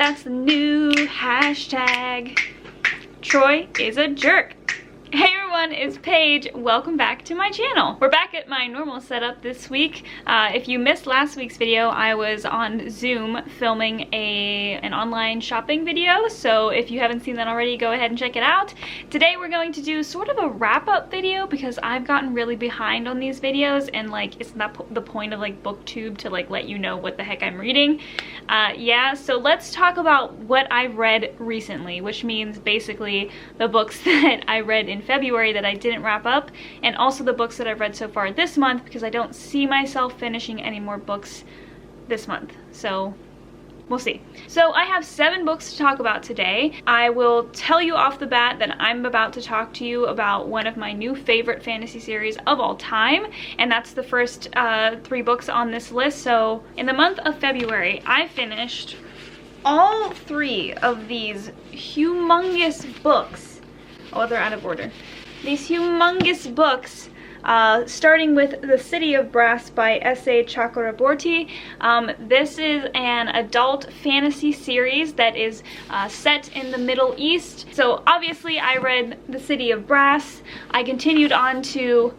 That's the new hashtag. Troy is a jerk. Hey everyone, it's Paige. Welcome back to my channel. We're back at my normal setup this week. If you missed last week's video, I was on Zoom filming an online shopping video, so if you haven't seen that already, go ahead and check it out. Today we're going to do sort of a wrap-up video because I've gotten really behind on these videos, and like it's not the point of like booktube to like let you know what the heck I'm reading. Yeah, so let's talk about what I've read recently, which means basically the books that I read in February that I didn't wrap up, and also the books that I've read so far this month, because I don't see myself finishing any more books this month, so we'll see. So I have 7 books to talk about today. I will tell you off the bat that I'm about to talk to you about one of my new favorite fantasy series of all time, and that's the first 3 books on this list. So in the month of February, I finished all 3 of these humongous books. Oh, they're out of order. These humongous books, starting with The City of Brass by S.A. Chakraborty. This is an adult fantasy series that is set in the Middle East. So obviously I read The City of Brass. I continued on to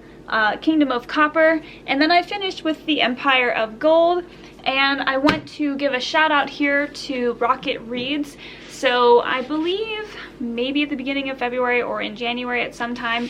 Kingdom of Copper, and then I finished with The Empire of Gold. And I want to give a shout out here to Rocket Reads. So I believe maybe at the beginning of February or in January at some time,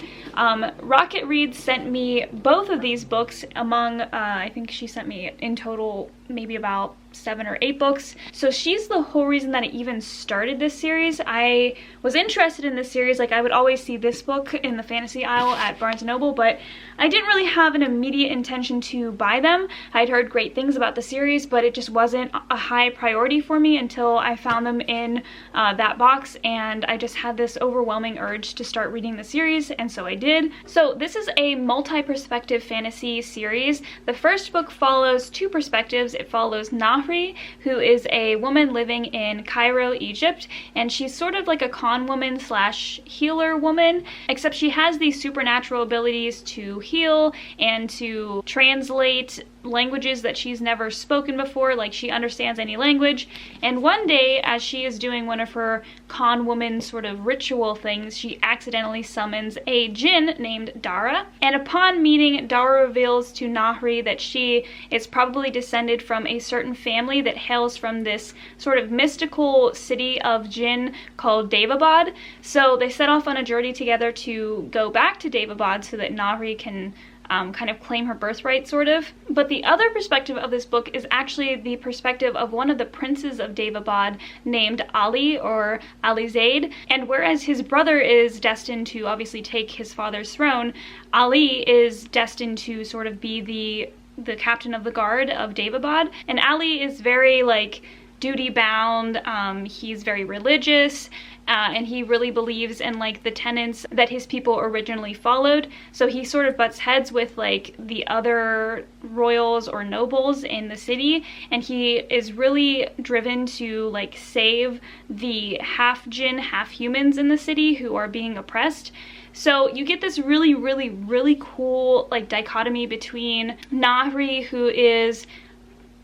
Rocket Reads sent me both of these books among, I think she sent me in total maybe about 7 or 8 books. So she's the whole reason that I even started this series. I was interested in this series, like I would always see this book in the fantasy aisle at Barnes & Noble, but I didn't really have an immediate intention to buy them. I'd heard great things about the series, but it just wasn't a high priority for me until I found them in that box, and I just had this overwhelming urge to start reading the series, and so I did. So this is a multi-perspective fantasy series. The first book follows 2 perspectives. It follows Nahri, who is a woman living in Cairo, Egypt, and she's sort of like a con woman slash healer woman, except she has these supernatural abilities to heal and to translate languages that she's never spoken before, like she understands any language. And one day, as she is doing one of her con woman sort of ritual things, she accidentally summons a jinn named Dara, and upon meeting, Dara reveals to Nahri that she is probably descended from a certain family that hails from this sort of mystical city of jinn called Davabad. So they set off on a journey together to go back to Davabad so that Nahri can kind of claim her birthright, sort of. But the other perspective of this book is actually the perspective of one of the princes of Davabad named Ali, or Ali Zaid. And whereas his brother is destined to obviously take his father's throne, Ali is destined to sort of be the captain of the guard of Davabad. And Ali is very like duty bound, he's very religious, and he really believes in like the tenets that his people originally followed. So he sort of butts heads with like the other royals or nobles in the city, and he is really driven to like save the half jinn, half humans in the city who are being oppressed. So you get this really, really, really cool like dichotomy between Nahri, who is,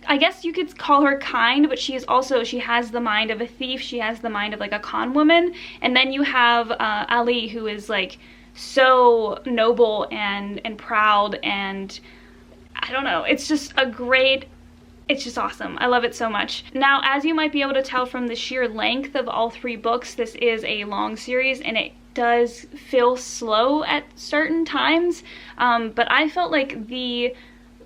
I guess you could call her kind, but she has the mind of a thief, she has the mind of like a con woman. And then you have Ali, who is like so noble and proud, and I don't know, it's just it's just awesome. I love it so much. Now, as you might be able to tell from the sheer length of all 3 books, this is a long series, and it does feel slow at certain times, but I felt like the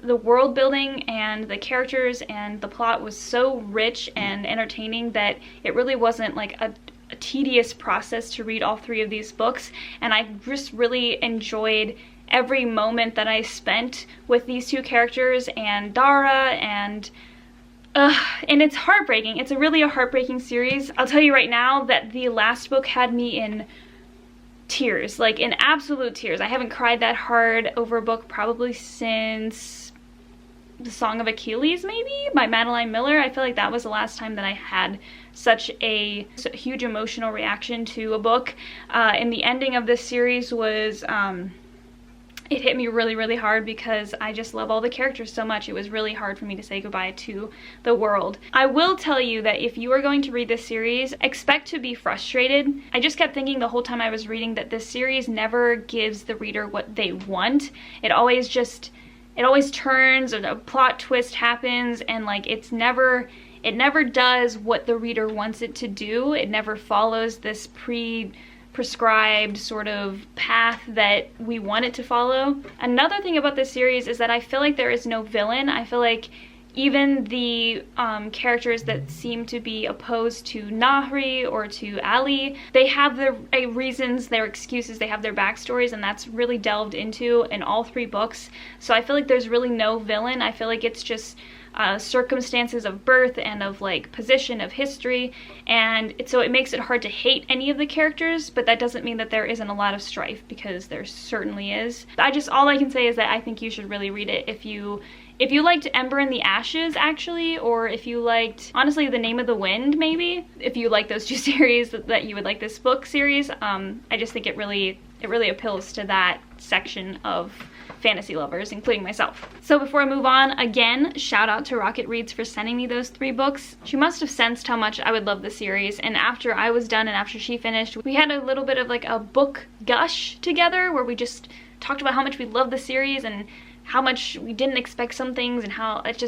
world building and the characters and the plot was so rich and entertaining that it really wasn't like a tedious process to read all 3 of these books, and I just really enjoyed every moment that I spent with these 2 characters and Dara, and it's heartbreaking. It's really a heartbreaking series. I'll tell you right now that the last book had me in tears, like in absolute tears. I haven't cried that hard over a book probably since The Song of Achilles, maybe, by Madeline Miller. I feel like that was the last time that I had such a huge emotional reaction to a book. And the ending of this series was it hit me really, really hard because I just love all the characters so much. It was really hard for me to say goodbye to the world. I will tell you that if you are going to read this series, expect to be frustrated. I just kept thinking the whole time I was reading that this series never gives the reader what they want. It always turns, and a plot twist happens, and like it never does what the reader wants it to do. It never follows this prescribed sort of path that we want it to follow. Another thing about this series is that I feel like there is no villain. I feel like even the characters that seem to be opposed to Nahri or to Ali, they have their reasons, their excuses, they have their backstories, and that's really delved into in all 3 books. So I feel like there's really no villain. I feel like it's just circumstances of birth and of like position of history, and so it makes it hard to hate any of the characters, but that doesn't mean that there isn't a lot of strife, because there certainly is. All I can say is that I think you should really read it if you liked Ember in the Ashes, actually, or if you liked, honestly, The Name of the Wind, maybe. If you like those 2 series, that you would like this book series. I just think it really appeals to that section of fantasy lovers, including myself. So before I move on, again, shout out to Rocket Reads for sending me those 3 books. She must have sensed how much I would love the series, and after I was done and after she finished, we had a little bit of like a book gush together where we just talked about how much we love the series and how much we didn't expect some things, and how it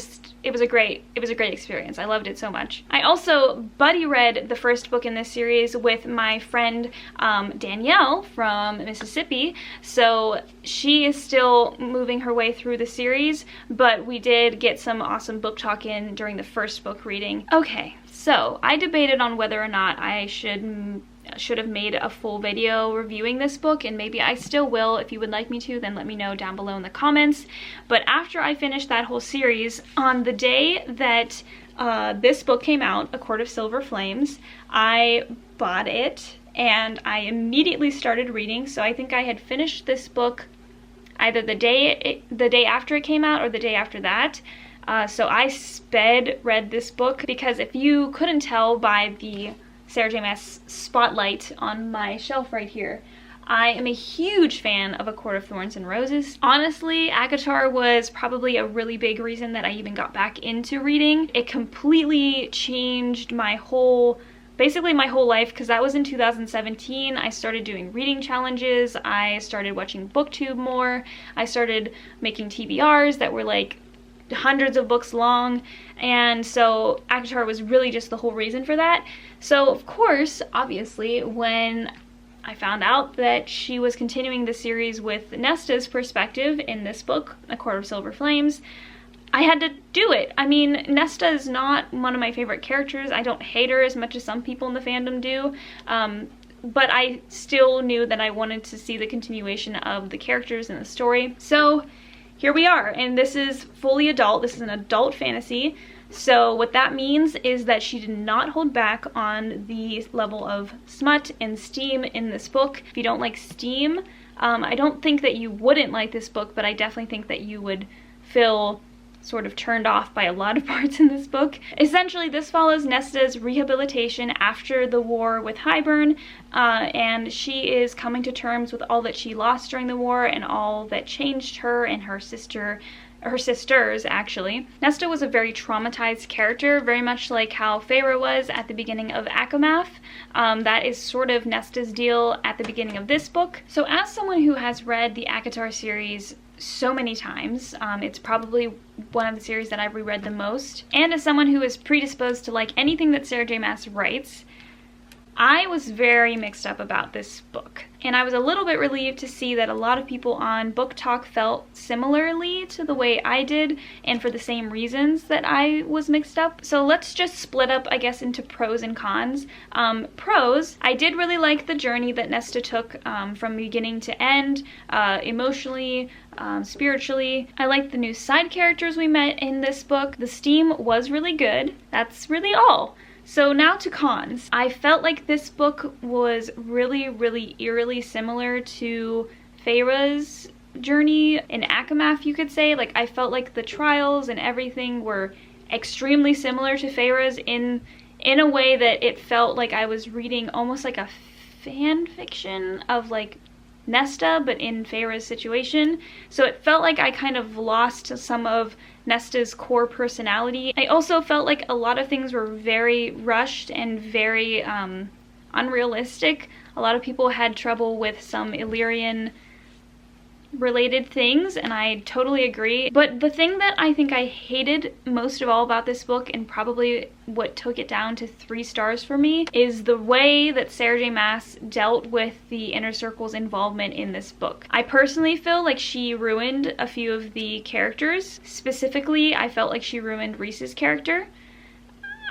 was a great experience. I loved it so much. I also buddy read the first book in this series with my friend Danielle from Mississippi, so she is still moving her way through the series, but we did get some awesome book talk in during the first book reading. Okay, so I debated on whether or not I should have made a full video reviewing this book, and maybe I still will. If you would like me to, then let me know down below in the comments. But after I finished that whole series, on the day that this book came out, A Court of Silver Flames, I bought it and I immediately started reading. So I think I had finished this book either the day after it came out or the day after that. So I read this book, because if you couldn't tell by the Sarah J. Maas spotlight on my shelf right here, I am a huge fan of A Court of Thorns and Roses. Honestly, ACOTAR was probably a really big reason that I even got back into reading. It completely changed basically my whole life, because that was in 2017. I started doing reading challenges, I started watching BookTube more, I started making TBRs that were like hundreds of books long, and so ACOTAR was really just the whole reason for that. So of course, obviously, when I found out that she was continuing the series with Nesta's perspective in this book, A Court of Silver Flames, I had to do it. I mean, Nesta is not one of my favorite characters. I don't hate her as much as some people in the fandom do, but I still knew that I wanted to see the continuation of the characters in the story. So here we are, and this is fully adult. This is an adult fantasy. So what that means is that she did not hold back on the level of smut and steam in this book. If you don't like steam, I don't think that you wouldn't like this book, but I definitely think that you would feel sort of turned off by a lot of parts in this book. Essentially, this follows Nesta's rehabilitation after the war with Hybern, and she is coming to terms with all that she lost during the war and all that changed her and her sisters, actually. Nesta was a very traumatized character, very much like how Feyre was at the beginning of Akamath. That is sort of Nesta's deal at the beginning of this book. So as someone who has read the ACOTAR series so many times, it's probably one of the series that I've reread the most, and as someone who is predisposed to like anything that Sarah J. Maas writes, I was very mixed up about this book, and I was a little bit relieved to see that a lot of people on Book Talk felt similarly to the way I did, and for the same reasons that I was mixed up. So let's just split up, I guess, into pros and cons. Pros, I did really like the journey that Nesta took from beginning to end, emotionally, spiritually. I liked the new side characters we met in this book. The steam was really good. That's really all. So now to cons. I felt like this book was really, really eerily similar to Feyre's journey in Akamath, you could say. Like, I felt like the trials and everything were extremely similar to Feyre's in a way that it felt like I was reading almost like a fan fiction of like Nesta, but in Feyre's situation. So it felt like I kind of lost some of Nesta's core personality. I also felt like a lot of things were very rushed and very unrealistic. A lot of people had trouble with some Illyrian related things, and I totally agree. But the thing that I think I hated most of all about this book, and probably what took it down to 3 stars for me, is the way that Sarah J. Maas dealt with the Inner Circle's involvement in this book. I personally feel like she ruined a few of the characters. Specifically, I felt like she ruined Rhys's character.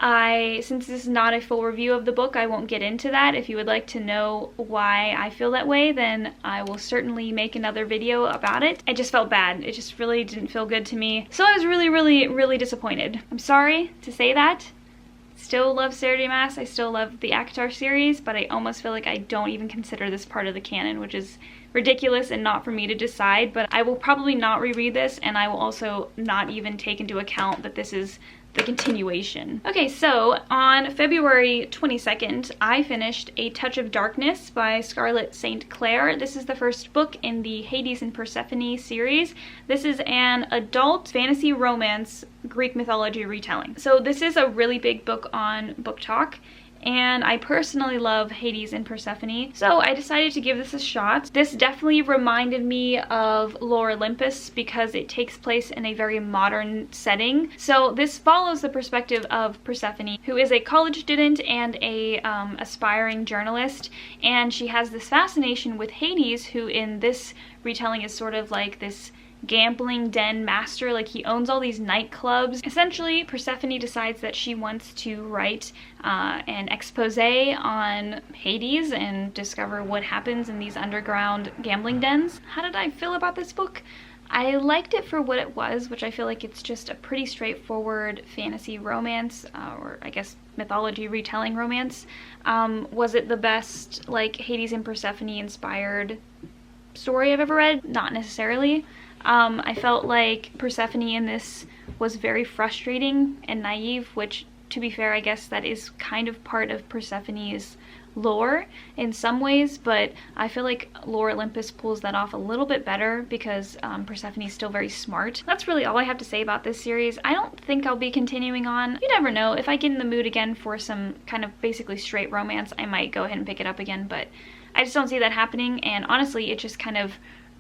Since this is not a full review of the book, I won't get into that. If you would like to know why I feel that way, then I will certainly make another video about it. It just felt bad. It just really didn't feel good to me. So I was really disappointed. I'm sorry to say that. Still love Sarah J. Maas. I still love the ACOTAR series, but I almost feel like I don't even consider this part of the canon, which is ridiculous and not for me to decide. But I will probably not reread this, and I will also not even take into account that this is the continuation. Okay, so on February 22nd, I finished A Touch of Darkness by Scarlett St. Clair. This is the first book in the Hades and Persephone series. This is an adult fantasy romance Greek mythology retelling. So this is a really big book on Book Talk, and I personally love Hades and Persephone, so I decided to give this a shot. This definitely reminded me of Lore Olympus because it takes place in a very modern setting. So this follows the perspective of Persephone, who is a college student and a aspiring journalist, and she has this fascination with Hades, who in this retelling is sort of like this gambling den master. Like, he owns all these nightclubs. Essentially, Persephone decides that she wants to write an expose on Hades and discover what happens in these underground gambling dens. How did I feel about this book? I liked it for what it was, which I feel like it's just a pretty straightforward fantasy romance, or I guess mythology retelling romance. Was it the best, like, Hades and Persephone inspired story I've ever read? Not necessarily. I felt like Persephone in this was very frustrating and naive, which, to be fair, I guess that is kind of part of Persephone's lore in some ways, but I feel like Lore Olympus pulls that off a little bit better because Persephone is still very smart. That's really all I have to say about this series. I don't think I'll be continuing on. You never know. If I get in the mood again for some kind of basically straight romance, I might go ahead and pick it up again, but I just don't see that happening, and honestly, it just kind of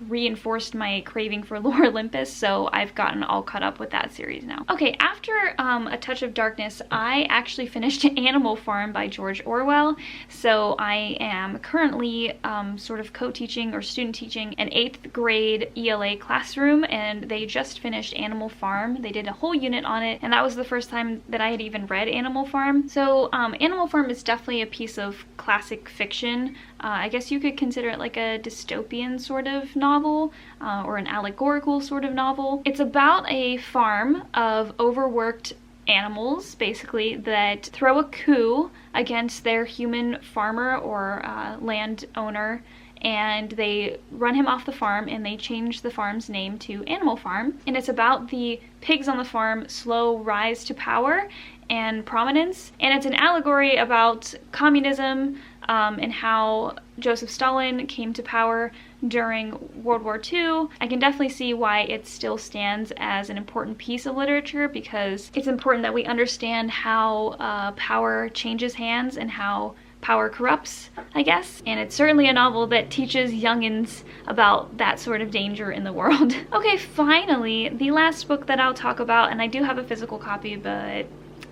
reinforced my craving for Lore Olympus, so I've gotten all caught up with that series now. Okay, after A Touch of Darkness, I actually finished Animal Farm by George Orwell. So I am currently sort of co-teaching or student teaching an 8th grade ELA classroom, and they just finished Animal Farm. They did a whole unit on it, and that was the first time that I had even read Animal Farm. So Animal Farm is definitely a piece of classic fiction. I guess you could consider it like a dystopian sort of novel, or an allegorical sort of novel. It's about a farm of overworked animals, basically, that throw a coup against their human farmer or landowner, and they run him off the farm, and they change the farm's name to Animal Farm. And it's about the pigs on the farm slow rise to power and prominence, and it's an allegory about communism, and how Joseph Stalin came to power during World War II. I can definitely see why it still stands as an important piece of literature, because it's important that we understand how power changes hands and how power corrupts, I guess. And it's certainly a novel that teaches youngins about that sort of danger in the world. Okay, finally, the last book that I'll talk about, and I do have a physical copy, but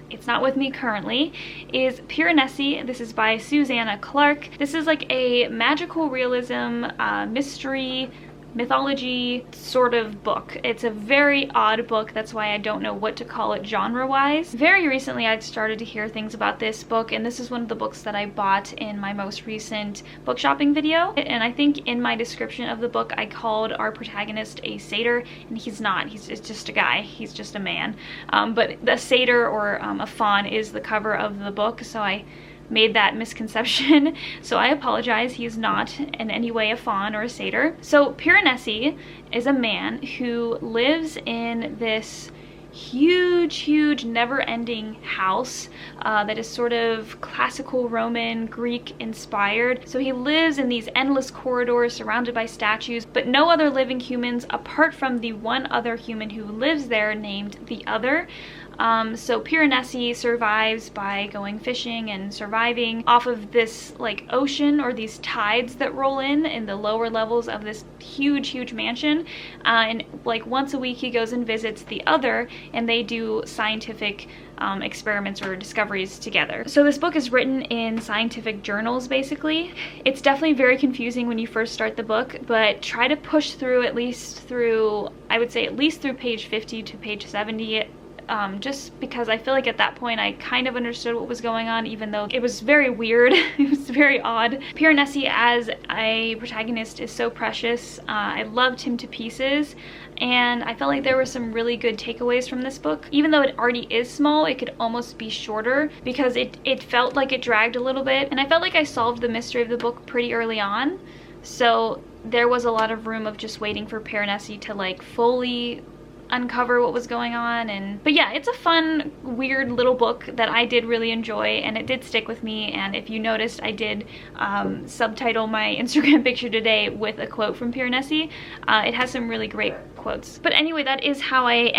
it's not with me currently, is Piranesi. This is by Susanna Clarke. This is like a magical realism, mystery, mythology sort of book. It's a very odd book. That's why I don't know what to call it genre-wise. Very recently I'd started to hear things about this book, and this is one of the books that I bought in my most recent book shopping video. And I think in my description of the book I called our protagonist a satyr, and he's not. He's just a guy. He's just a man. But the satyr, or a faun, is the cover of the book, so I made that misconception, so I apologize. He is not in any way a faun or a satyr. So Piranesi is a man who lives in this huge, never-ending house that is sort of classical Roman, Greek inspired. So he lives in these endless corridors surrounded by statues, but no other living humans apart from the one other human who lives there named the Other. So Piranesi survives by going fishing and surviving off of this like ocean, or these tides that roll in the lower levels of this huge mansion, and like once a week he goes and visits the Other, and they do scientific experiments or discoveries together. So this book is written in scientific journals basically. It's definitely very confusing when you first start the book, but try to push through I would say at least through page 50 to page 70. Just because I feel like at that point I kind of understood what was going on, even though it was very weird. It was very odd. Piranesi as a protagonist is so precious. I loved him to pieces, and I felt like there were some really good takeaways from this book. Even though it already is small, it could almost be shorter because it felt like it dragged a little bit, and I felt like I solved the mystery of the book pretty early on, so there was a lot of room of just waiting for Piranesi to like fully uncover what was going on. But yeah, it's a fun, weird little book that I did really enjoy, and it did stick with me. And if you noticed, I did subtitle my Instagram picture today with a quote from Piranesi. It has some really great quotes. But anyway, that is how I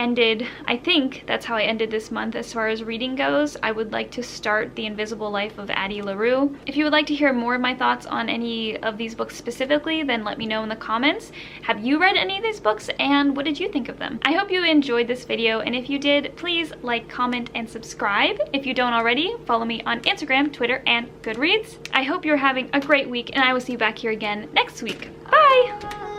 think that's how I ended this month as far as reading goes. I would like to start The Invisible Life of Addie LaRue. If you would like to hear more of my thoughts on any of these books specifically, then let me know in the comments. Have you read any of these books, and what did you think of them? I hope you enjoyed this video, and if you did, please like, comment, and subscribe. If you don't already, follow me on Instagram, Twitter, and Goodreads. I hope you're having a great week, and I will see you back here again next week. Bye!